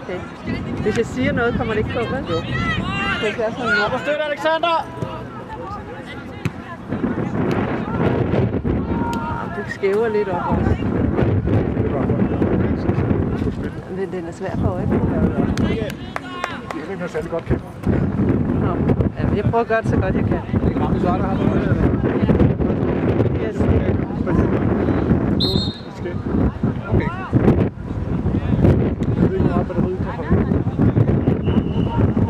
Okay. Hvis jeg siger noget, kommer det ikke på, vel? Jo. Det kan være sådan noget. Understøt, Alexander! Du skæver lidt op også. Men den er svær for øje på. Jeg ved ikke, særlig godt kan. Jeg prøver at gøre det så godt, jeg kan. Ikke ramme så, der har noget, eller? Yes. Okay. Jeg ved ikke, hvor meget batteriet kan holde.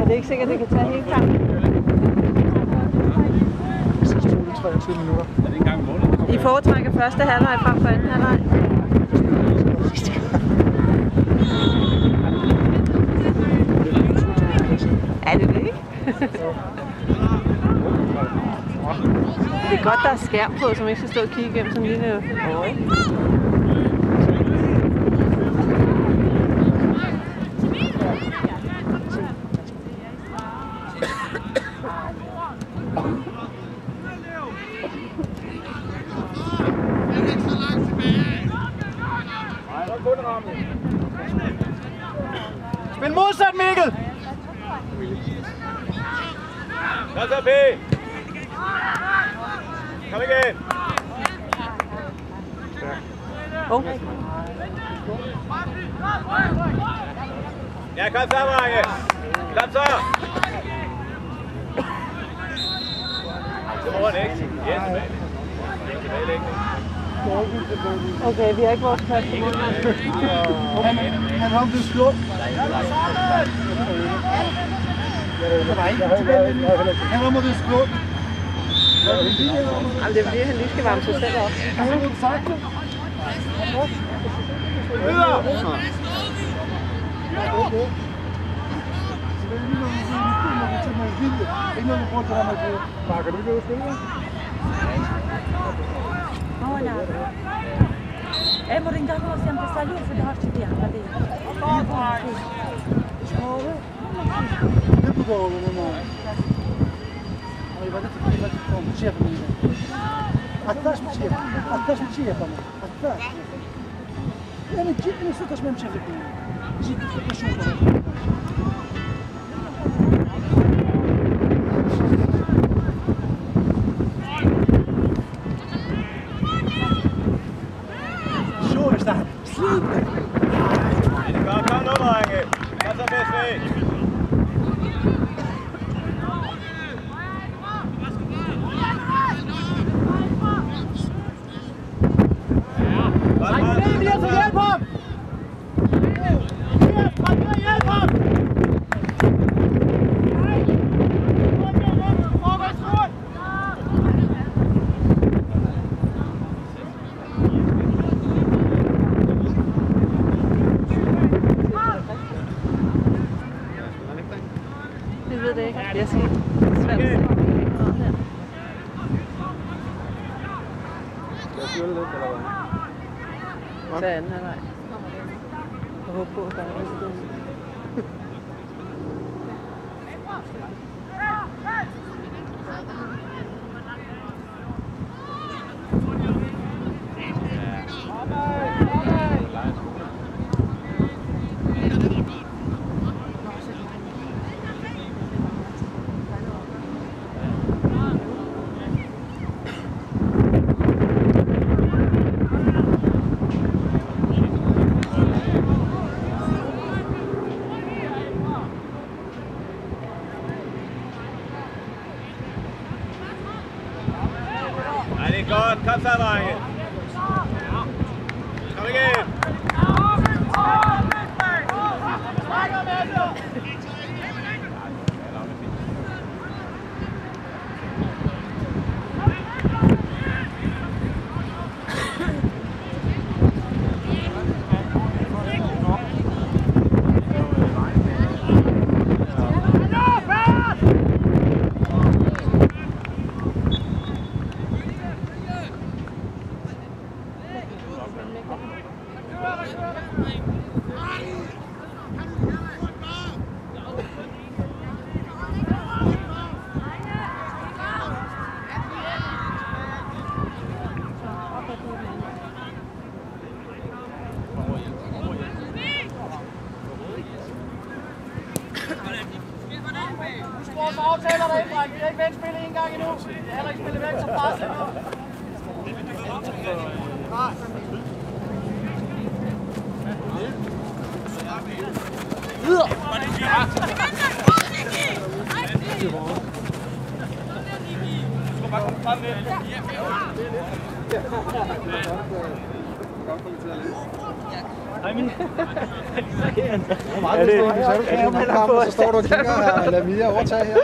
Er det ikke sikkert, at det kan tage hele kampen? Det sidste 23 minutter. Er det en gang i måneden? I foretrækker første halvleg frem for anden halvleg? Er det det, ikke? Det er godt, der er skærm på, så man ikke skal stå og kigge igennem sådan en lille øje. Spil modsat, Mikkel! Kom så, P! Kom igen! Okay. Ja, kom så, Mange! Kom så! Så må han ikke. Yes, man. Okay, vi har ikke vores første mål. Han har blevet slået. Han rammer det slået. Jamen, det er fordi, han lige skal varme sig selv op. Han har du sagt det? Videre! Bakker du ikke ud og spille? Hola. Hemos intentado siempre salir de la actividad. Ne bu da olur ama. Ay bana tıklayacak bir şey yapalım. Atlaş bir şey yap. Atlaş bir şey yapalım. Atlaş. Yani ciddi su taşımam bir şey yapalım. Ciddi su taşımam. Kom nu, Mange! Kom så, PSV! Hjælp ham! Hjælp ham! Jeg ved det ikke. Jeg skal svært at se. Så anden halvleg. Jeg håber på, at der er noget. Ja, det er godt. Kom så, Mange! Kom igen! vores aftaler derinde, dreng. Vi har ikke vendt spillet en gang endnu. Vi har heller ikke spillet væk som pres endnu. Videre! Hvor meget det står her? Så er du kamerakampen, så står du og kigger her. Lad Mia overtage her.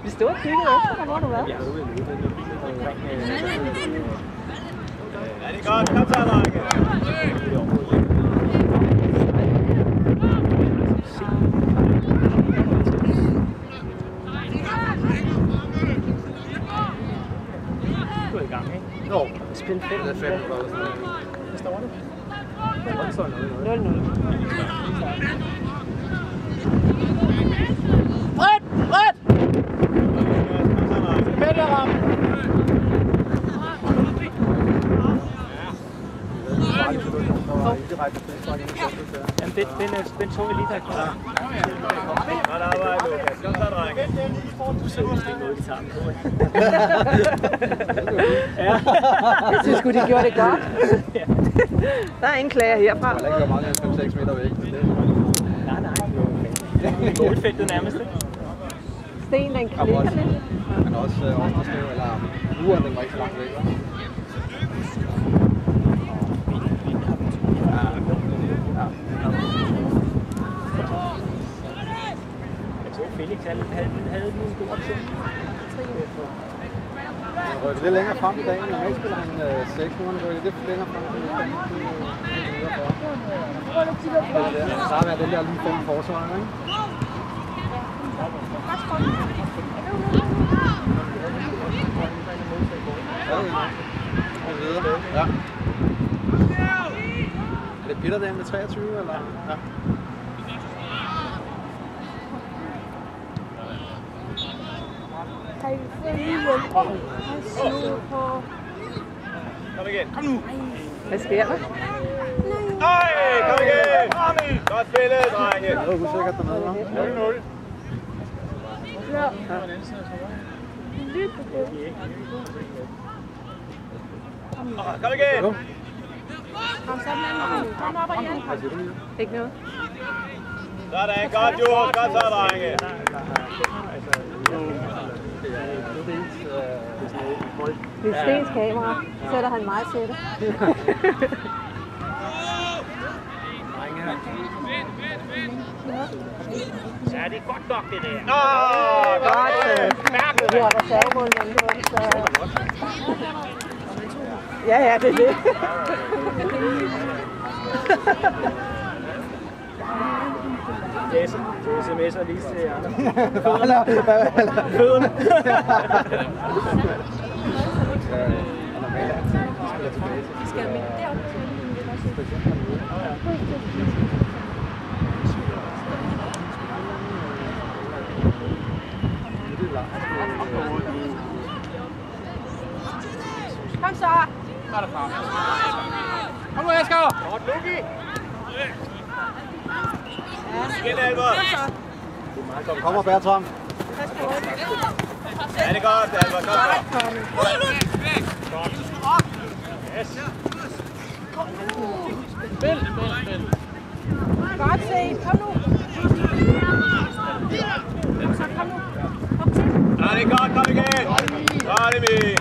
Vi stod og kiggede efter dig, hvor du var. Ja, det er godt. Kom så, drenge. Du er i gang, ikke? Jo. Spil 5. Det er 5 minutter eller sådan noget. Hvad står det? Hvor står 0-0? 0-0. Red! Red! Peter Ram! Jamen, den tog jeg lige der. Godt arbejde, Lukas. Kom så, drenge. Du ser vist ikke noget, de tager på, ikke? Jeg synes sgu, de gjorde det godt. Der er ingen klager herfra. Jeg har ikke meget end 5-6 meter væk. Nej. Det er målfeltet nærmest, ikke? Sten, den klikker lidt. Han har også Åsnerslev, eller Uren, den var ikke så langt væk. Jeg tror, Felix havde en god option. Han rykker lidt længere frem i dag. Normalt spiller han 6 nu, han rykker lidt længere frem. Så har været den der lige 5 forsvarer, ikke? Ja. Er det Peter der med 23 eller? Ja. Kom igen. Kom nu. Hvad sker der? Nej, kom igen. Godt spillet, drenge. Jeg er usikkert dernede, 0-0. Kom igen. Ikke noget? Sådan, godt gjort. Godt så, drenge. Det er Stens kamera. Sætter han mig til det. Ja, det er godt nok, det der. Godt. Vi har reservemål, men det var det så... Ja, det er det. Du sms'er lige til jer. Fødderne. Skal jeg med deroppe? Kom så! Kom nu, Asger! Godt, Luki. Igen, Albert. Kommer Bertram. Ja, det er godt, Albert. Godt. Yes. Godt set, kom nu! Så kom nu! Kom til! Ja, det er godt, kom igen. Godt, Emil.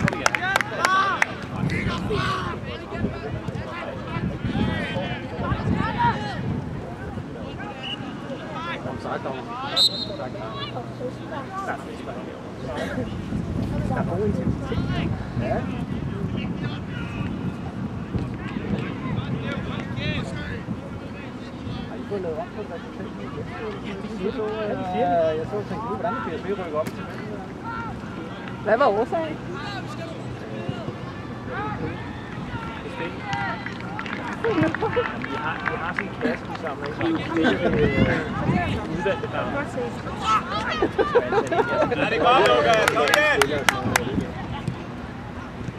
Der er god intensitet. Ja. Har I fået lavet op på resultatet? Jeg så tænkte, hvordan kan PSV rykke op til? Hvad var årsagen? Vi har sådan en klasse, vi samler ind. Udvalgte der. Ja, det er godt, Lukas. Kom igen.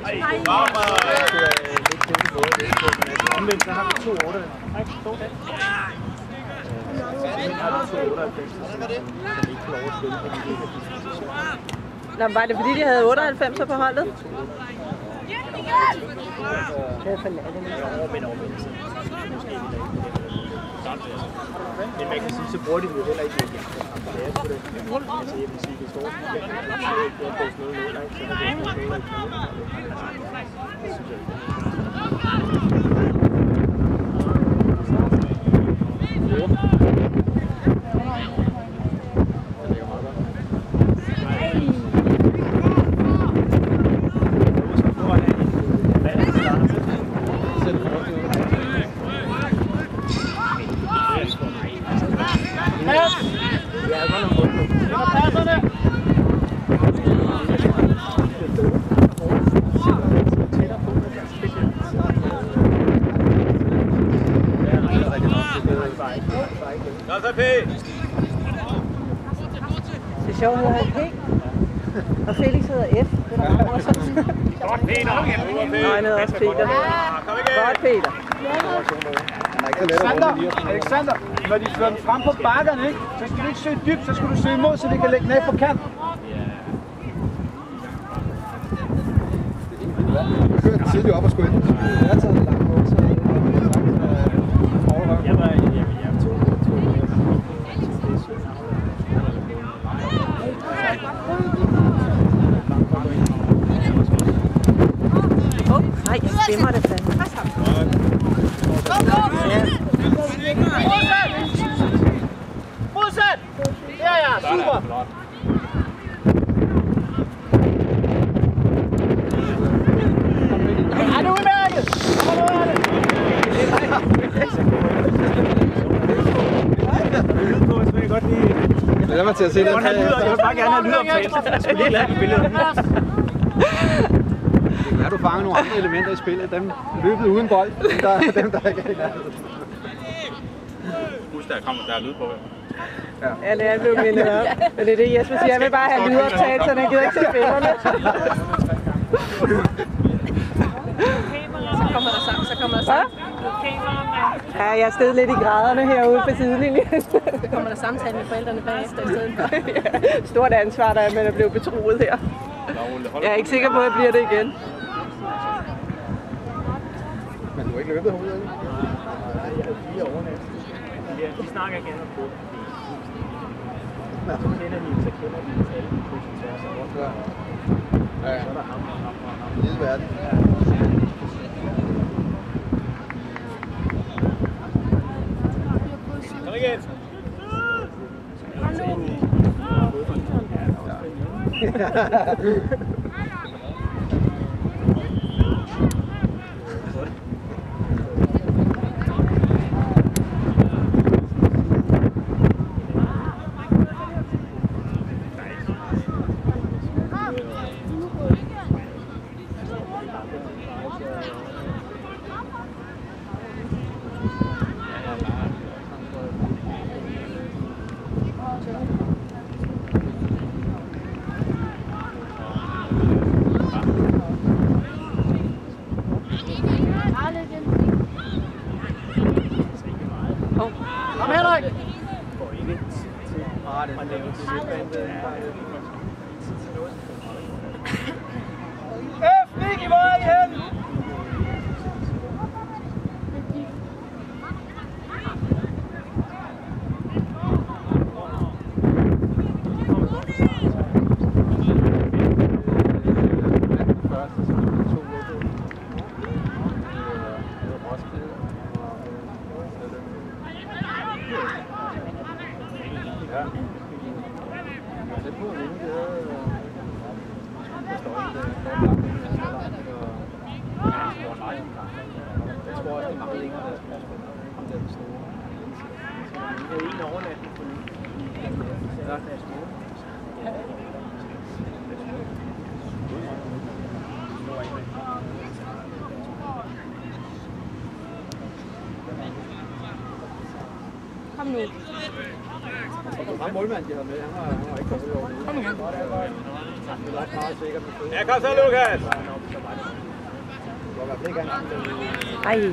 Ej, Kom, omvendt, så har vi 2 8. Nej, 2 8. Nå, var det fordi, de havde 98 på holdet? Men man kan sige, så bruger de jo heller ikke det. Altså, jeg vil sige, det står Det er sjovt, at han P. Og Felix hedder F. Godt, Peter! Nå, han hedder også Peter. Godt, Peter. Alexander, når de fører den frem på bakkerne, ikke? Så skal du ikke søge dybt, så skal du søge imod, så vi kan lægge den af på kant. Jeg kørte den tidligt op og skulle ind. Jeg har taget en lang måde, så Nej, jeg stemmer det fandme. Modsat! Ja, super! Ja, det er udmærket! jeg glæder mig til at se det. Jeg vil bare gerne have lydoptagelse. Jeg skulle lige lade billedet. Ja, du fanger nogle andre elementer i spillet. Dem løbet uden bold. Dem, der ikke er i nærheden. Husk, der er lyd på. Ja, det er blevet mindet op. Men det er det, Jesper siger. Jeg vil bare have lydoptagelserne. Jeg gider ikke se billederne. Så kommer der sammen. Ja, jeg er stedet lidt i graderne herude på sidelinjen. Så kommer der samtale med forældrene bagefter i stedet for. Ja, stort ansvar, der er med at blive betroet her. Jeg er ikke sikker på, at jeg bliver det igen. Men du har ikke løbet herude, ikke? Nej, jeg havde 4 overnat. De snakker gerne om det. Så kender de alle på kryds og tværs af rundt. Ja. Så er der ham. Lille verden. Kom igen! Kom Henrik! F, Nick, hvor er I henne? Kom nu. Han målmand, de havde med, han har ikke kommet over det. Kom igen. Ja, kom så, Lukas! Ej.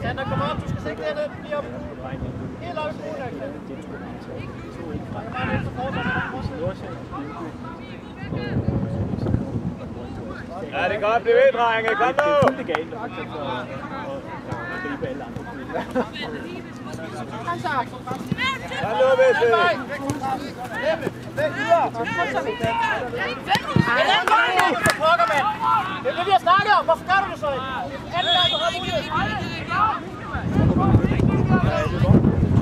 Sander, kom op, du skal sigte derned. Lige op. Helt op i broen, Alexander. Ja, det er godt. Bliv ved, drenge. Kom nu! Det er galt, og gribe alle andre. Kom nu, Visse! Væk videre! Pokker, mand! Det er det, vi har snakket om. Hvorfor gør du det så ikke? Anden gang, du har mulighed.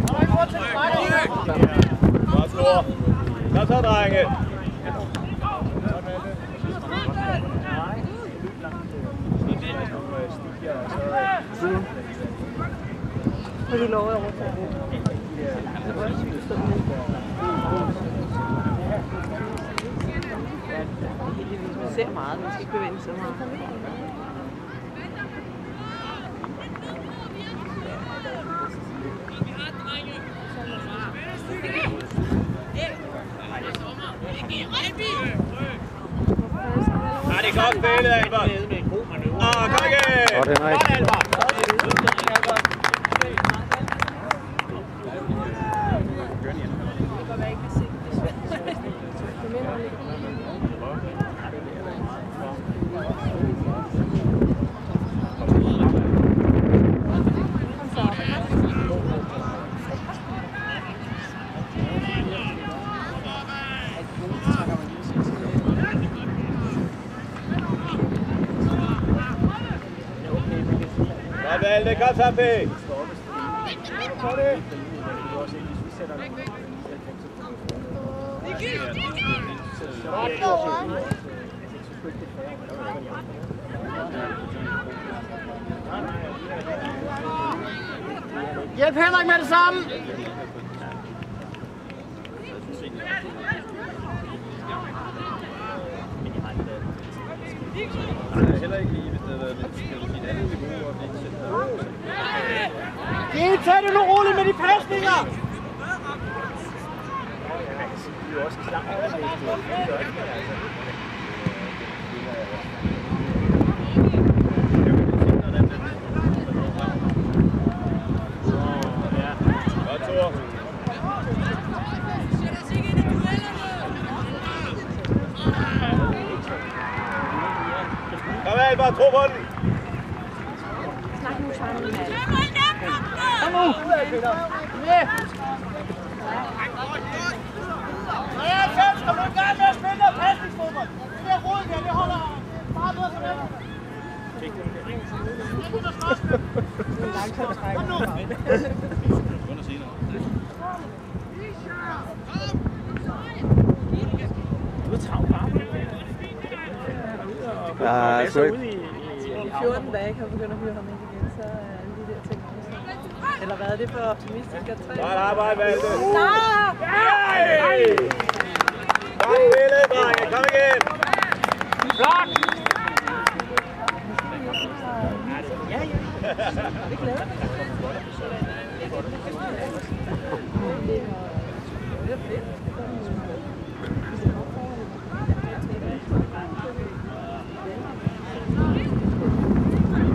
Der er ikke grund til at snakke. Godt, Nord. Kom så, drenge. Må de lov at overtage det? Man ser meget, man skal ikke bevæge så meget. Ja, det er godt spillet, Albert. Kom igen! Godt, Henrik. Valde, kom så, Fæk! Hjælp Henrik med det samme! Heller ikke lige, hvis det havde været lidt andet niveau, og vi ikke sætter. Tag det nu roligt med de pasninger! Godt, Thor. Kom her, bare tro på den. Snak nu sammen med alle. Kom nu! Ja! Ja, Fels, kom nu i gang med at spille noget pasningsfodbold. Det der rod der, det holder bare noget som helst. Kom nu! Du er travlt bare. Ja, sgu ikke. Om 14 dage kan vi begynde at hyre ham ind igen, så er alle de der ting. Eller hvad er det for optimistisk at træne? Godt arbejde, Valde. Nej! Godt spillet, drenge. Kom igen. Flot! Vi glæder os. Det er fedt.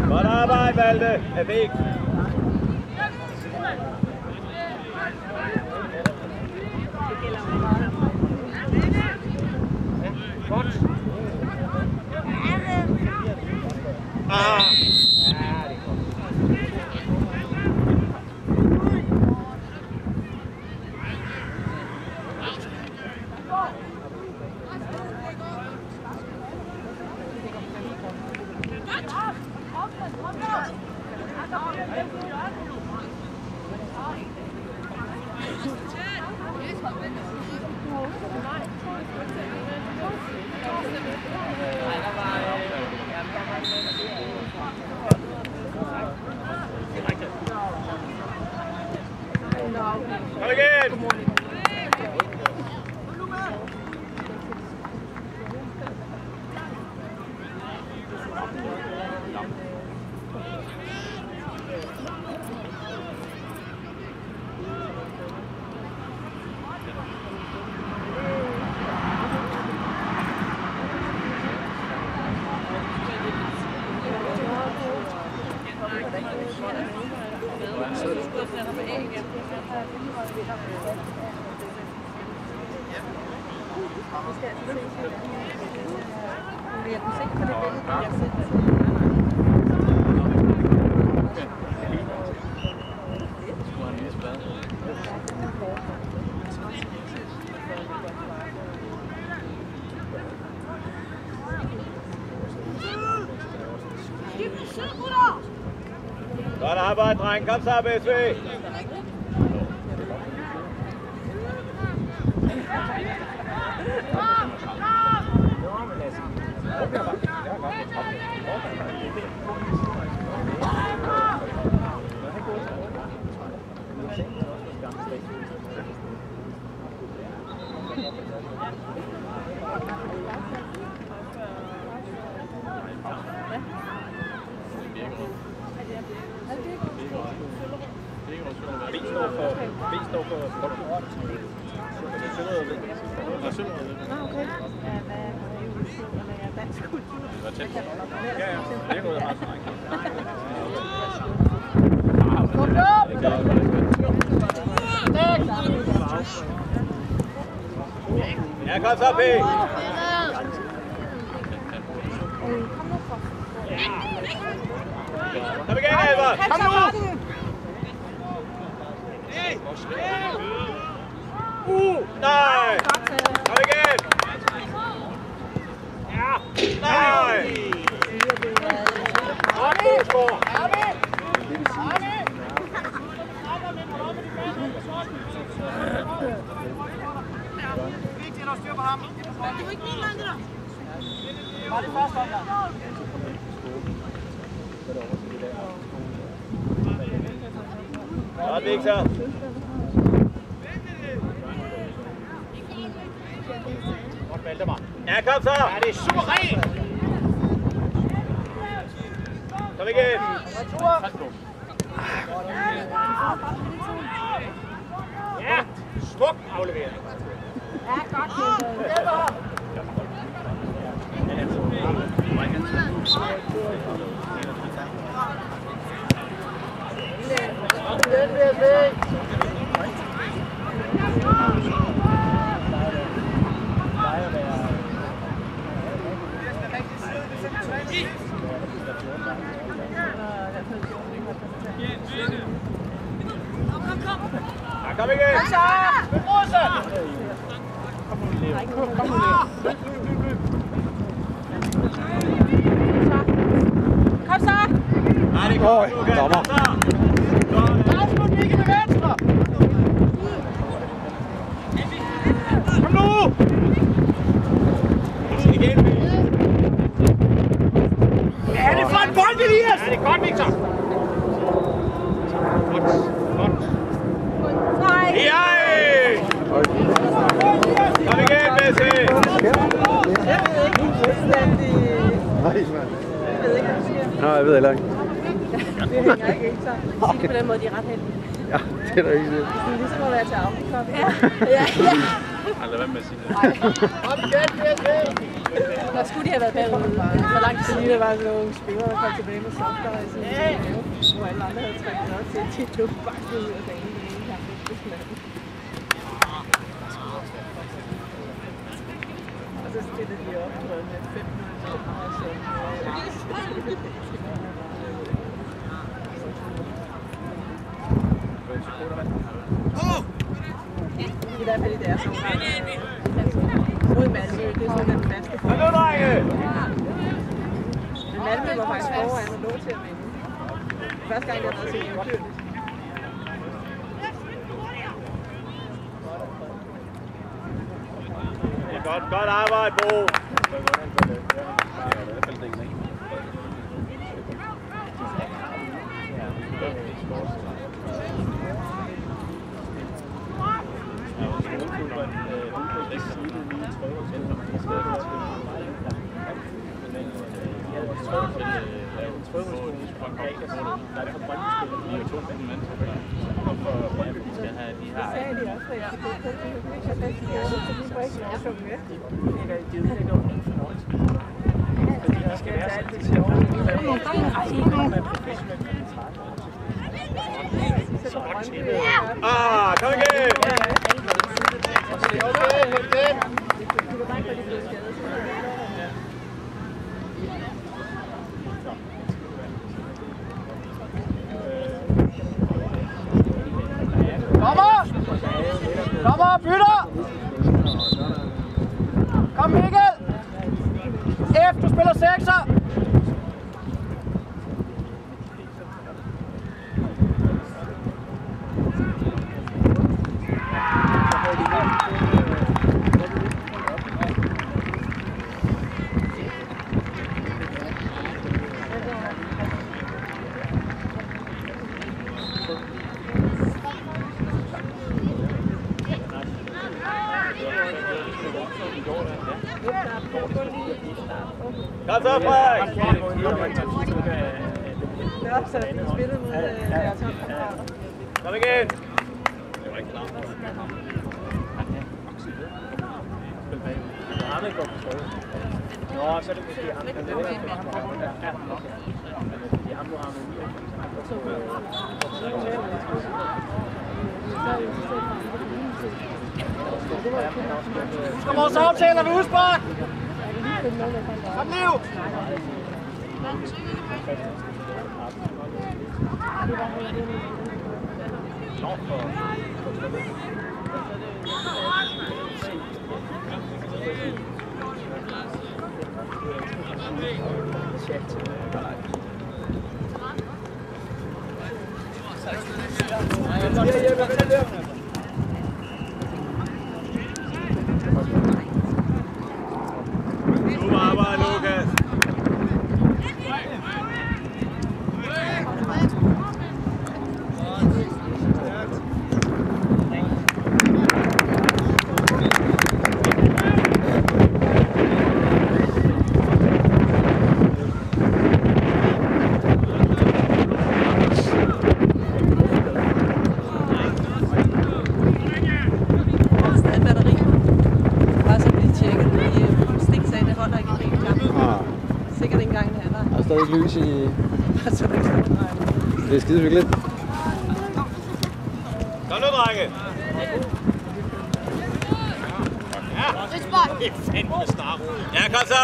Godt arbejde, Valde. Er væk. Godt. Kom igen! Jeg kunne se på det billede, jeg sendte. Godt arbejde, dreng. Kom så, BSV. Ja, kom så, P. Kom igen, Albert. Kom nu. Nej. Kom igen. Nej. Godt, Bosgaard. Vigtigt at styre på ham. Det er jo ikke min mand, det der. Var det første omgang? Godt, Victor. Godt, Valdemar. Ja, kom så. Ja, det er suverænt. Kom igen. Ja, smuk aflevering. Ja, godt. Kom igen! Kom så! Kom nu, Leo. Kom så! Nej, det går ikke. Dommer. Afslut, Mikke med venstre! Kom nu! Igen. Hvad er det for en bold, Elias? Ja, det er godt, Victor. Godt. Nej! Yay! Kom igen, Messi! Jeg ved ikke fuldstændig. Nej, mand. Jeg ved ikke, hvad du siger. Nej, jeg ved heller ikke. Det hænger ikke helt sammen. Sig det på den måde, de er ret heldige. Ja, det er da ikke det. Det er ligesom at være til Audi-kop. Ja. Lad være med at sige det. Kom igen, BSV! Der skulle de have været bagud. For lang tid lige, der var nogle spillere, der kom tilbage med softer i sin have, hvor alle andre havde trækket noget til, at de blev bakket ud af banen i den ene kamp. Og så stillede de op med 5 minutter, og så... I hvert fald i deres omgang. Mod Malmø, det er sådan den faste form. Kom nu, drenge! Men Malmø var faktisk foran og lå til at vinde. Første gang, jeg har været så jævnfyrligt. Det er godt arbejde, Bo. Det er så går Brøndby. Kom igen! Du kan bare ikke få de blevet skadet. Kommer, bytter! Kom Mikkel! F, du spiller 6'er! Kom så, Frederik! Det er også, at vi spillede mod deres holdkammerater. Kom igen! Nå, så er det måske ham, der er ham, du har Husk om vores aftaler ved udspark! Kom liv! Super arbejde, Lukas! Der er stadig lys i... Det er skide hyggeligt. Kom nu, drenge! Ja, det er fandme snart. Ja, kom så!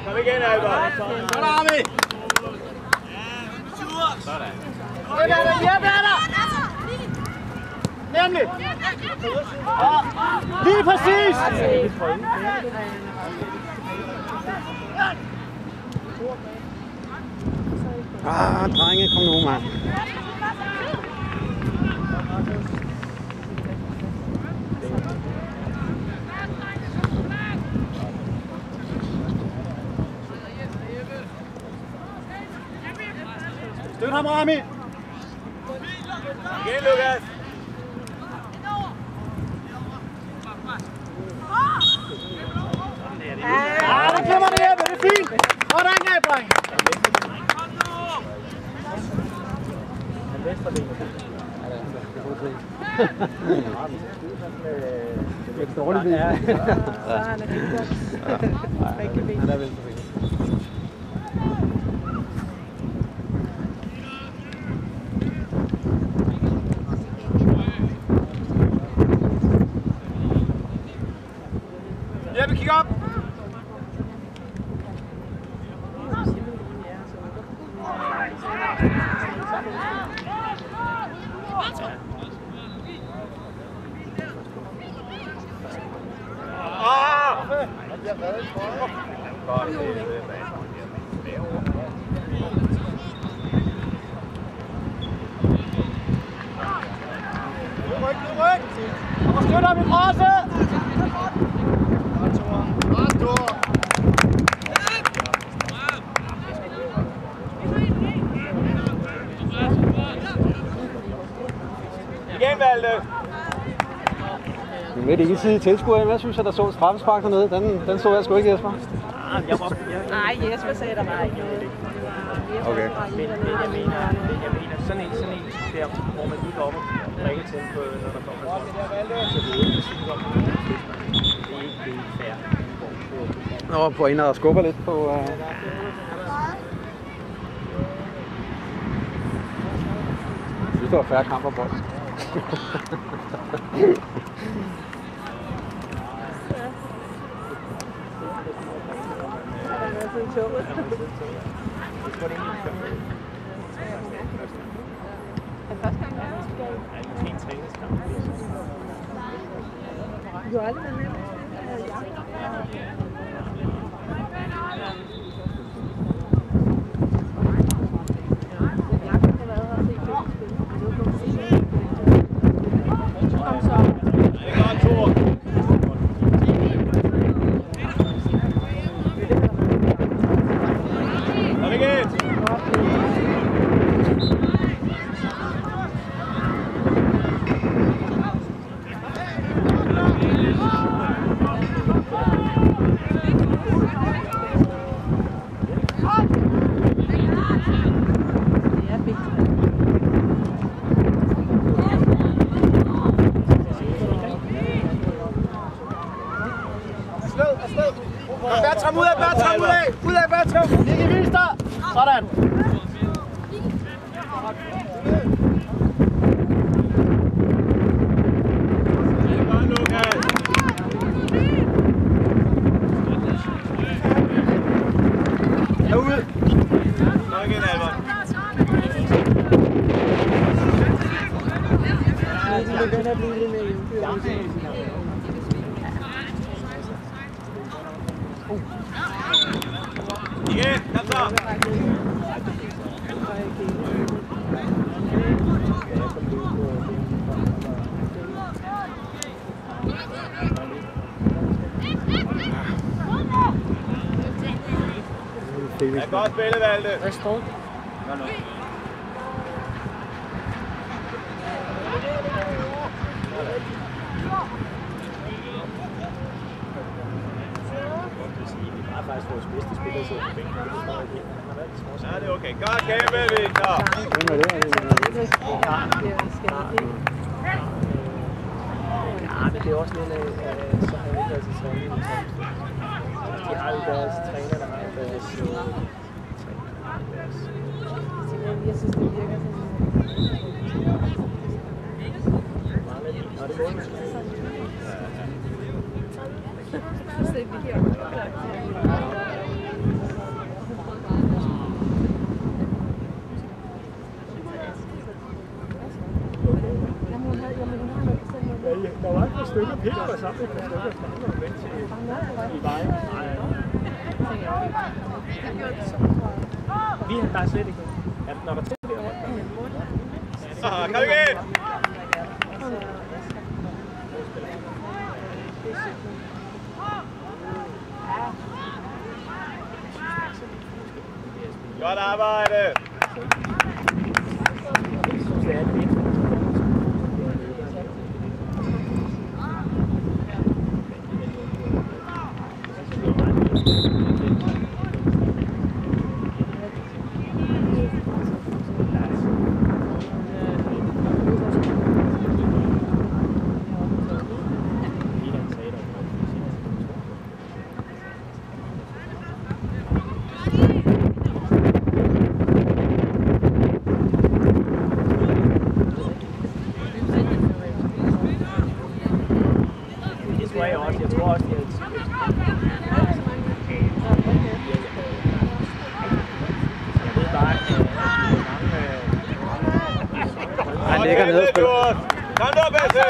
Kom igen, Albert! Sådan, Armi! Sådan. Nemlig! Lige præcis! Drenge, kom nu, mand. Støt ham, Rami! Igen, Lukas! Der klemmer det hjemme, det er fint! Hvordan er det, dreng? Det er et dårligt ben. Så han er rigtig godt. Rigtig ben. Han er venstrebenet. Jeppe, kig op! Ryk! Og støtter ham i presset! Igen, Valde! Midt i side tilskuer, hvad synes jeg, der så straffespark dernede? Den så jeg sgu ikke, Jesper. Nej, Jesper sagde, der var ikke noget. Okay. Men jeg mener, sådan en der, hvor man lige går op og ringer til på, når der kommer så det er ikke fair. Nå, på en og skubber lidt på... Jeg synes, det var færre kamp og bold. Du har aldrig været med? Bertram ud af, Bertram ud af! Ud af, Bertram! Nicky, vis dig! Sådan! Herude! Kom igen, Albert. Det begynder at blive lidt mere indført. Igen, kom så! Det er godt spillet, Valde. Hvad står det? Faktisk vores bedste spiller så på bænken. Ja, det er okay. Godt kæmpe, Victor. Ja, men det er også lidt af, så har jeg ikke altid trænet. De har jo deres træner, der har deres Jeg synes, det virker og det må man. Der var ikke et stykke pille, der sammen med et stykke af og vent til i vejen. Nej. Der er slet ikke noget. Når der er 2 derovre. Kom igen! Godt arbejde! Han ligger nede og spiller. Kom nu, Basse!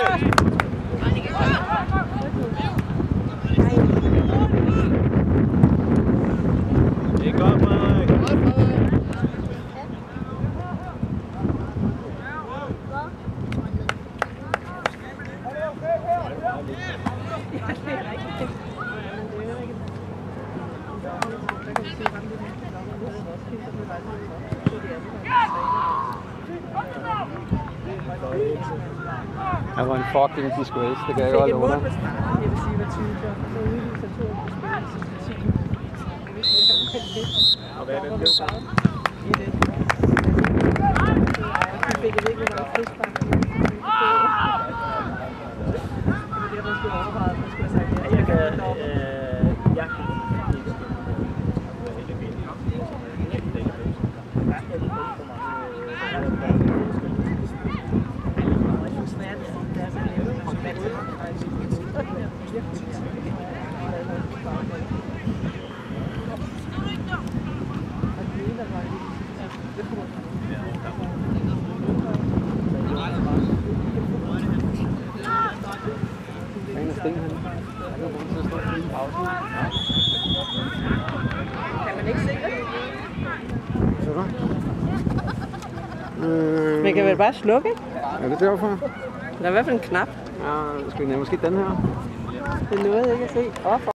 Det er godt, Frederik. Han var en fucking disgrace, det kan jeg godt love dig. Jeg vil sige, hvad 20 gør. Så udviser 2 på spil. Og hvad er det, det var? Vi fik ikke hvor mange frispark. Det er derfor, jeg skulle overveje, at man skulle have sagt, at jeg kan Så du? Man kan vel bare slukke, ikke? Er det derfor? Der er i hvert fald en knap. Ja, skal vi måske den her? Det nåede jeg ikke at se.